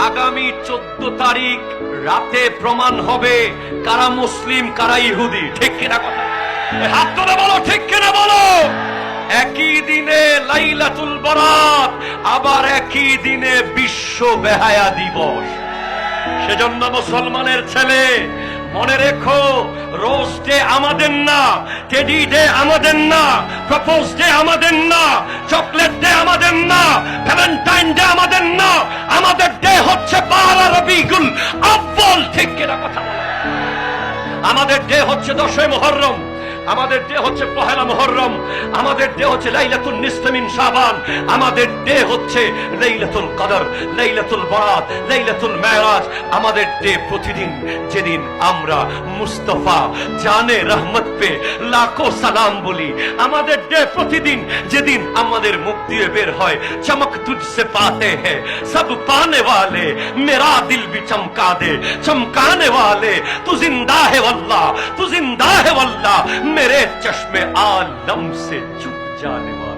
আগামী 14 তারিখ রাতে প্রমাণ হবে কারা মুসলিম কারা ইহুদি। ঠিক কিনা কথা? হাত তুলে বলো ঠিক কিনা বলো। একই দিনে লাইলাতুল বরাত, আবার একই দিনে বিশ্ব বেহায়া দিবস। সেজন্য মুসলমানের ছেলে মনে রেখো, রোজ ডে আমাদের না, টেডি ডে আমাদের না, প্রপোজ ডে আমাদের না, চকলেট ডে আমাদের না, ভ্যালেন্টাইন ডে আমাদের না। আমাদের ডে হচ্ছে 12 রবিউল আউয়াল। ঠিক কিনা কথা বলো? আমাদের ডে হচ্ছে 10 মুহররম, আমাদের ডে হচ্ছে পহেলা মুহররম, আমাদের ডে হচ্ছে লাইলাতুন নিসফ মিন শাবান, আমাদের ডে হচ্ছে লাইলাতুল কদর, লাইলাতুল বরাত, লাইলাতুল মেরাজ। আমাদের ডে প্রতিদিন যেদিন আমরা মুস্তাফা জানে রহমত পে লাখো সালাম বলি। আমাদের ডে প্রতিদিন যেদিন আমাদের মুখ দিয়ে বের হয় চমক তুঝসে পাতে হ্যায় সব পানে ওয়ালে, মেরা দিল ভি চমকা দে চমকানে ওয়ালে, তু জিন্দা है वल्लाह, तू जिंदा है वल्लाह, मेरे चश्मे आलम से चुप जाने वाला।